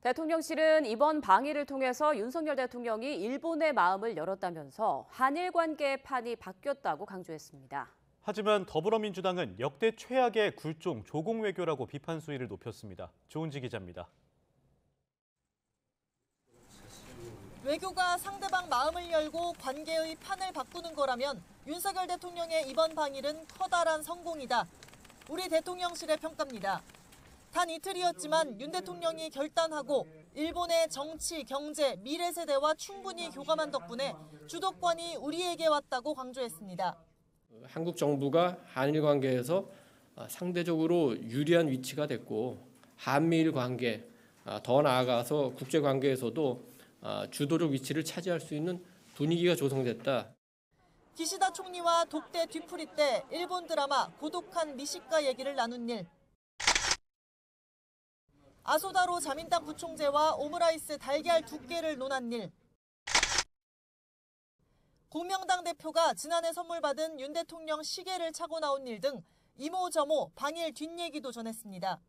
대통령실은 이번 방일을 통해서 윤석열 대통령이 일본의 마음을 열었다면서 한일 관계의 판이 바뀌었다고 강조했습니다. 하지만 더불어민주당은 역대 최악의 굴종 조공 외교라고 비판 수위를 높였습니다. 조은지 기자입니다. 외교가 상대방 마음을 열고 관계의 판을 바꾸는 거라면 윤석열 대통령의 이번 방일은 커다란 성공이다. 우리 대통령실의 평가입니다. 단 이틀이었지만 윤 대통령이 결단하고 일본의 정치, 경제, 미래 세대와 충분히 교감한 덕분에 주도권이 우리에게 왔다고 강조했습니다. 한국 정부가 한일 관계에서 상대적으로 유리한 위치가 됐고 한미일 관계, 더 나아가서 국제 관계에서도 주도적 위치를 차지할 수 있는 분위기가 조성됐다. 기시다 총리와 독대 뒤풀이 때 일본 드라마 고독한 미식가 얘기를 나눈 일. 아소다로 자민당 부총재와 오므라이스 달걀 2개를 논한 일. 공명당 대표가 지난해 선물 받은 윤 대통령 시계를 차고 나온 일 등 이모저모 방일 뒷얘기도 전했습니다.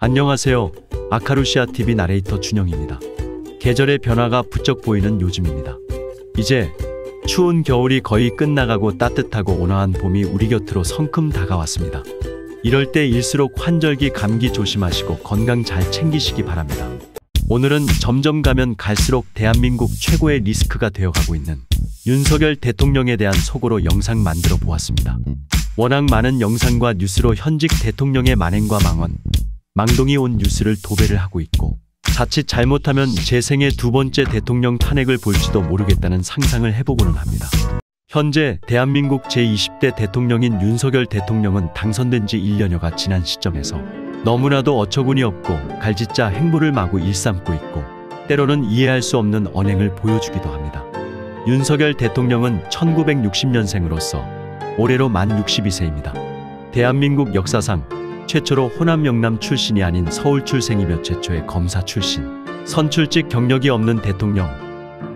안녕하세요. 아카루시아 TV 나레이터 준영입니다. 계절의 변화가 부쩍 보이는 요즘입니다. 이제 추운 겨울이 거의 끝나가고 따뜻하고 온화한 봄이 우리 곁으로 성큼 다가왔습니다. 이럴 때일수록 환절기 감기 조심하시고 건강 잘 챙기시기 바랍니다. 오늘은 점점 가면 갈수록 대한민국 최고의 리스크가 되어가고 있는 윤석열 대통령에 대한 속으로 영상 만들어 보았습니다. 워낙 많은 영상과 뉴스로 현직 대통령의 만행과 망언, 망동이 온 뉴스를 도배를 하고 있고 자칫 잘못하면 제 생애 2번째 대통령 탄핵을 볼지도 모르겠다는 상상을 해보고는 합니다. 현재 대한민국 제20대 대통령인 윤석열 대통령은 당선된 지 1년여가 지난 시점에서 너무나도 어처구니 없고 갈짓자 행보를 마구 일삼고 있고 때로는 이해할 수 없는 언행을 보여주기도 합니다. 윤석열 대통령은 1960년생으로서 올해로 만 62세입니다. 대한민국 역사상 최초로 호남 영남 출신이 아닌 서울 출생이며 최초의 검사 출신, 선출직 경력이 없는 대통령,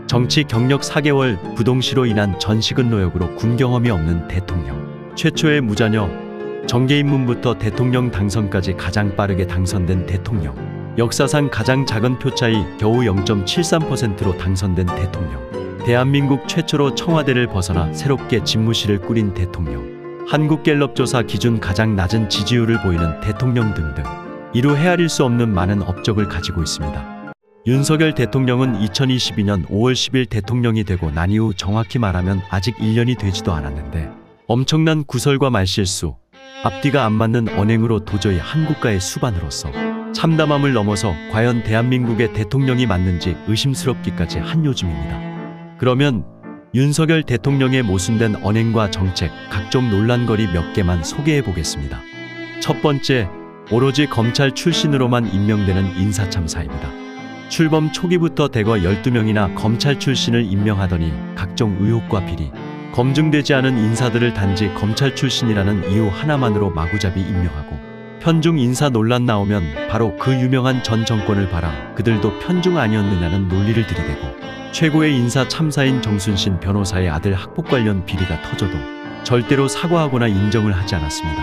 정치 경력 4개월 부동시로 인한 전식은 노역으로 군 경험이 없는 대통령, 최초의 무자녀, 정계입문부터 대통령 당선까지 가장 빠르게 당선된 대통령, 역사상 가장 작은 표차이 겨우 0.73%로 당선된 대통령, 대한민국 최초로 청와대를 벗어나 새롭게 집무실을 꾸린 대통령, 한국갤럽 조사 기준 가장 낮은 지지율을 보이는 대통령 등등 이루 헤아릴 수 없는 많은 업적을 가지고 있습니다. 윤석열 대통령은 2022년 5월 10일 대통령이 되고 난 이후 정확히 말하면 아직 1년이 되지도 않았는데 엄청난 구설과 말실수, 앞뒤가 안 맞는 언행으로 도저히 한국가의 수반으로서 참담함을 넘어서 과연 대한민국의 대통령이 맞는지 의심스럽기까지 한 요즘입니다. 그러면 윤석열 대통령의 모순된 언행과 정책, 각종 논란거리 몇 개만 소개해 보겠습니다. 첫 번째, 오로지 검찰 출신으로만 임명되는 인사참사입니다. 출범 초기부터 대거 12명이나 검찰 출신을 임명하더니 각종 의혹과 비리, 검증되지 않은 인사들을 단지 검찰 출신이라는 이유 하나만으로 마구잡이 임명하고 편중 인사 논란 나오면 바로 그 유명한 전 정권을 봐라, 그들도 편중 아니었느냐는 논리를 들이대고 최고의 인사 참사인 정순신 변호사의 아들 학폭 관련 비리가 터져도 절대로 사과하거나 인정을 하지 않았습니다.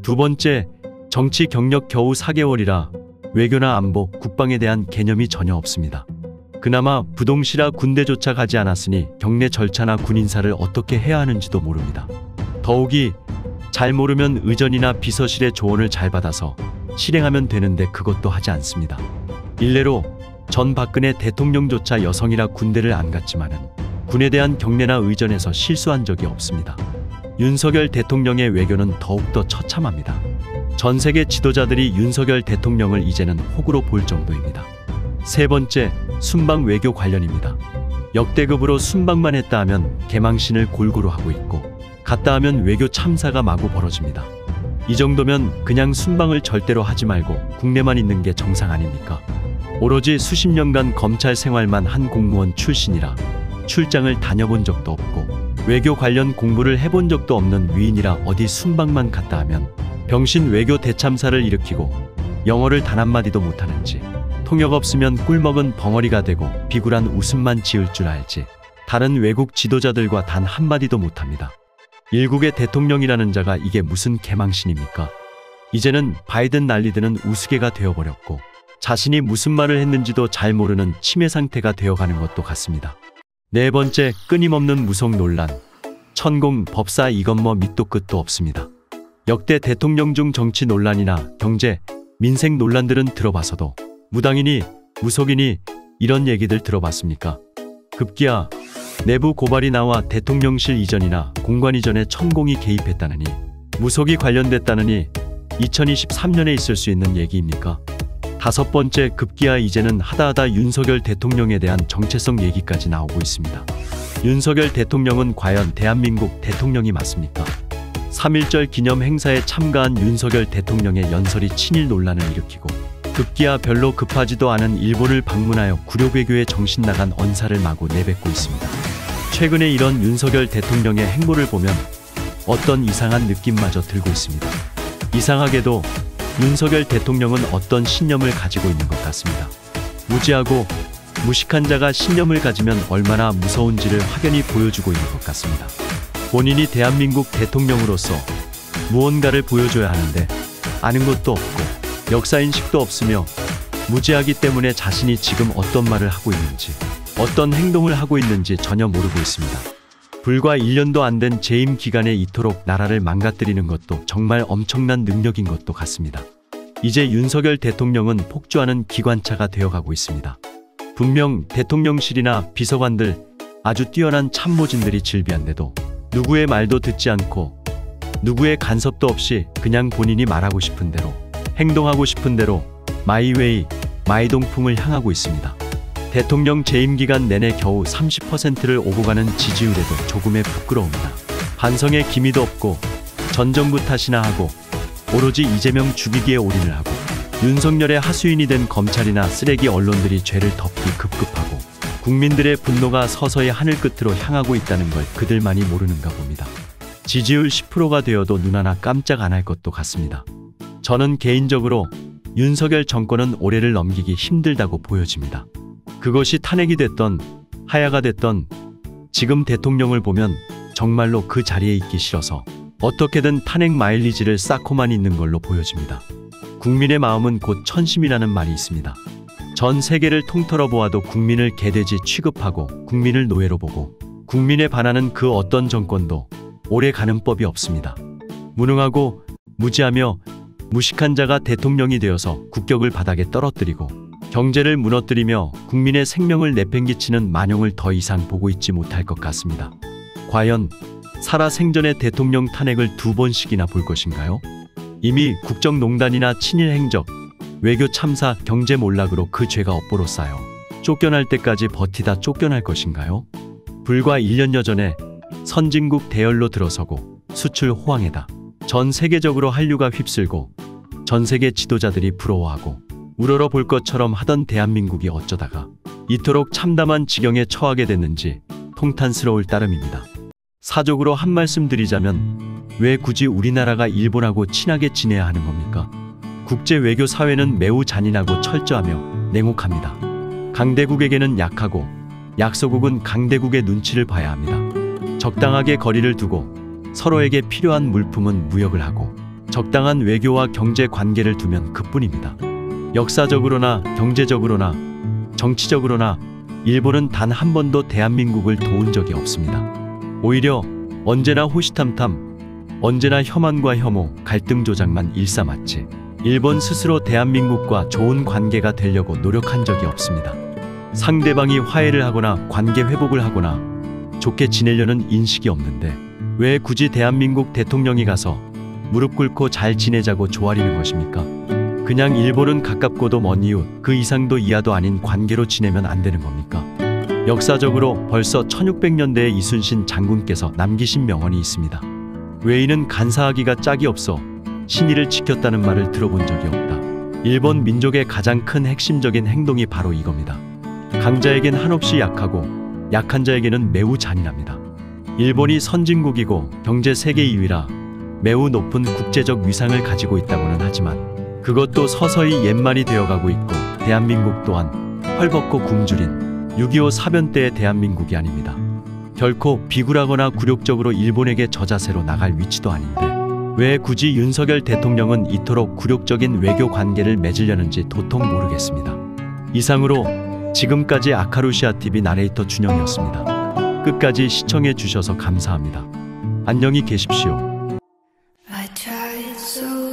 두 번째, 정치 경력 겨우 4개월이라 외교나 안보, 국방에 대한 개념이 전혀 없습니다. 그나마 부동시라 군대조차 가지 않았으니 경례 절차나 군인사를 어떻게 해야 하는지도 모릅니다. 더욱이 잘 모르면 의전이나 비서실의 조언을 잘 받아서 실행하면 되는데 그것도 하지 않습니다. 일례로 전 박근혜 대통령조차 여성이라 군대를 안 갔지만은 군에 대한 경례나 의전에서 실수한 적이 없습니다. 윤석열 대통령의 외교는 더욱더 처참합니다. 전 세계 지도자들이 윤석열 대통령을 이제는 호구로 볼 정도입니다. 세 번째, 순방 외교 관련입니다. 역대급으로 순방만 했다 하면 개망신을 골고루 하고 있고 갔다 하면 외교 참사가 마구 벌어집니다. 이 정도면 그냥 순방을 절대로 하지 말고 국내만 있는 게 정상 아닙니까? 오로지 수십 년간 검찰 생활만 한 공무원 출신이라 출장을 다녀본 적도 없고 외교 관련 공부를 해본 적도 없는 위인이라 어디 순방만 갔다 하면 병신 외교 대참사를 일으키고 영어를 단 한마디도 못하는지 통역 없으면 꿀먹은 벙어리가 되고 비굴한 웃음만 지을 줄 알지 다른 외국 지도자들과 단 한마디도 못합니다. 일국의 대통령이라는 자가 이게 무슨 개망신입니까? 이제는 바이든 난리드는 우스개가 되어버렸고 자신이 무슨 말을 했는지도 잘 모르는 치매 상태가 되어가는 것도 같습니다. 네 번째, 끊임없는 무속 논란. 천공, 법사 이건 뭐 밑도 끝도 없습니다. 역대 대통령 중 정치 논란이나 경제, 민생 논란들은 들어봐서도 무당이니 무속이니 이런 얘기들 들어봤습니까? 급기야 내부 고발이 나와 대통령실 이전이나 공관 이전에 천공이 개입했다느니 무속이 관련됐다느니 2023년에 있을 수 있는 얘기입니까? 다섯 번째, 급기야 이제는 하다하다 윤석열 대통령에 대한 정체성 얘기까지 나오고 있습니다. 윤석열 대통령은 과연 대한민국 대통령이 맞습니까? 3.1절 기념 행사에 참가한 윤석열 대통령의 연설이 친일 논란을 일으키고 급기야 별로 급하지도 않은 일본을 방문하여 구력외교에 정신 나간 언사를 마구 내뱉고 있습니다. 최근에 이런 윤석열 대통령의 행보를 보면 어떤 이상한 느낌마저 들고 있습니다. 이상하게도 윤석열 대통령은 어떤 신념을 가지고 있는 것 같습니다. 무지하고 무식한 자가 신념을 가지면 얼마나 무서운지를 확연히 보여주고 있는 것 같습니다. 본인이 대한민국 대통령으로서 무언가를 보여줘야 하는데 아는 것도 없고 역사인식도 없으며 무지하기 때문에 자신이 지금 어떤 말을 하고 있는지 어떤 행동을 하고 있는지 전혀 모르고 있습니다. 불과 1년도 안 된 재임 기간에 이토록 나라를 망가뜨리는 것도 정말 엄청난 능력인 것도 같습니다. 이제 윤석열 대통령은 폭주하는 기관차가 되어가고 있습니다. 분명 대통령실이나 비서관들 아주 뛰어난 참모진들이 질비한데도 누구의 말도 듣지 않고 누구의 간섭도 없이 그냥 본인이 말하고 싶은 대로 행동하고 싶은 대로 마이웨이 마이동풍을 향하고 있습니다. 대통령 재임 기간 내내 겨우 30%를 오고 가는 지지율에도 조금의 부끄러움이나 반성의 기미도 없고 전 정부 탓이나 하고 오로지 이재명 죽이기에 올인을 하고 윤석열의 하수인이 된 검찰이나 쓰레기 언론들이 죄를 덮기 급급하고 국민들의 분노가 서서히 하늘 끝으로 향하고 있다는 걸 그들만이 모르는가 봅니다. 지지율 10%가 되어도 눈 하나 깜짝 안 할 것도 같습니다. 저는 개인적으로 윤석열 정권은 올해를 넘기기 힘들다고 보여집니다. 그것이 탄핵이 됐던 하야가 됐던 지금 대통령을 보면 정말로 그 자리에 있기 싫어서 어떻게든 탄핵 마일리지를 쌓고만 있는 걸로 보여집니다. 국민의 마음은 곧 천심이라는 말이 있습니다. 전 세계를 통틀어 보아도 국민을 개돼지 취급하고 국민을 노예로 보고 국민에 반하는 그 어떤 정권도 오래 가는 법이 없습니다. 무능하고 무지하며 무식한 자가 대통령이 되어서 국격을 바닥에 떨어뜨리고 경제를 무너뜨리며 국민의 생명을 내팽개치는 만용을 더 이상 보고 있지 못할 것 같습니다. 과연 살아생전에 대통령 탄핵을 2번씩이나 볼 것인가요? 이미 국정농단이나 친일 행적, 외교 참사, 경제 몰락으로 그 죄가 업보로 쌓여 쫓겨날 때까지 버티다 쫓겨날 것인가요? 불과 1년여 전에 선진국 대열로 들어서고 수출 호황에다 전 세계적으로 한류가 휩쓸고 전 세계 지도자들이 부러워하고 우러러 볼 것처럼 하던 대한민국이 어쩌다가 이토록 참담한 지경에 처하게 됐는지 통탄스러울 따름입니다. 사족으로 한 말씀 드리자면 왜 굳이 우리나라가 일본하고 친하게 지내야 하는 겁니까? 국제 외교 사회는 매우 잔인하고 철저하며 냉혹합니다. 강대국에게는 약하고 약소국은 강대국의 눈치를 봐야 합니다. 적당하게 거리를 두고 서로에게 필요한 물품은 무역을 하고 적당한 외교와 경제 관계를 두면 그뿐입니다. 역사적으로나 경제적으로나 정치적으로나 일본은 단 한 번도 대한민국을 도운 적이 없습니다. 오히려 언제나 호시탐탐, 언제나 혐한과 혐오, 갈등 조장만 일삼았지 일본 스스로 대한민국과 좋은 관계가 되려고 노력한 적이 없습니다. 상대방이 화해를 하거나 관계 회복을 하거나 좋게 지내려는 인식이 없는데 왜 굳이 대한민국 대통령이 가서 무릎 꿇고 잘 지내자고 조아리는 것입니까? 그냥 일본은 가깝고도 먼 이웃, 그 이상도 이하도 아닌 관계로 지내면 안 되는 겁니까? 역사적으로 벌써 1600년대에 이순신 장군께서 남기신 명언이 있습니다. 외인은 간사하기가 짝이 없어 신의를 지켰다는 말을 들어본 적이 없다. 일본 민족의 가장 큰 핵심적인 행동이 바로 이겁니다. 강자에겐 한없이 약하고 약한 자에게는 매우 잔인합니다. 일본이 선진국이고 경제 세계 2위라 매우 높은 국제적 위상을 가지고 있다고는 하지만 그것도 서서히 옛말이 되어가고 있고 대한민국 또한 헐벗고 굶주린 6.25 사변 때의 대한민국이 아닙니다. 결코 비굴하거나 굴욕적으로 일본에게 저자세로 나갈 위치도 아닌데 왜 굳이 윤석열 대통령은 이토록 굴욕적인 외교 관계를 맺으려는지 도통 모르겠습니다. 이상으로 지금까지 아카루시아TV 나레이터 준영이었습니다. 끝까지 시청해 주셔서 감사합니다. 안녕히 계십시오. I tried so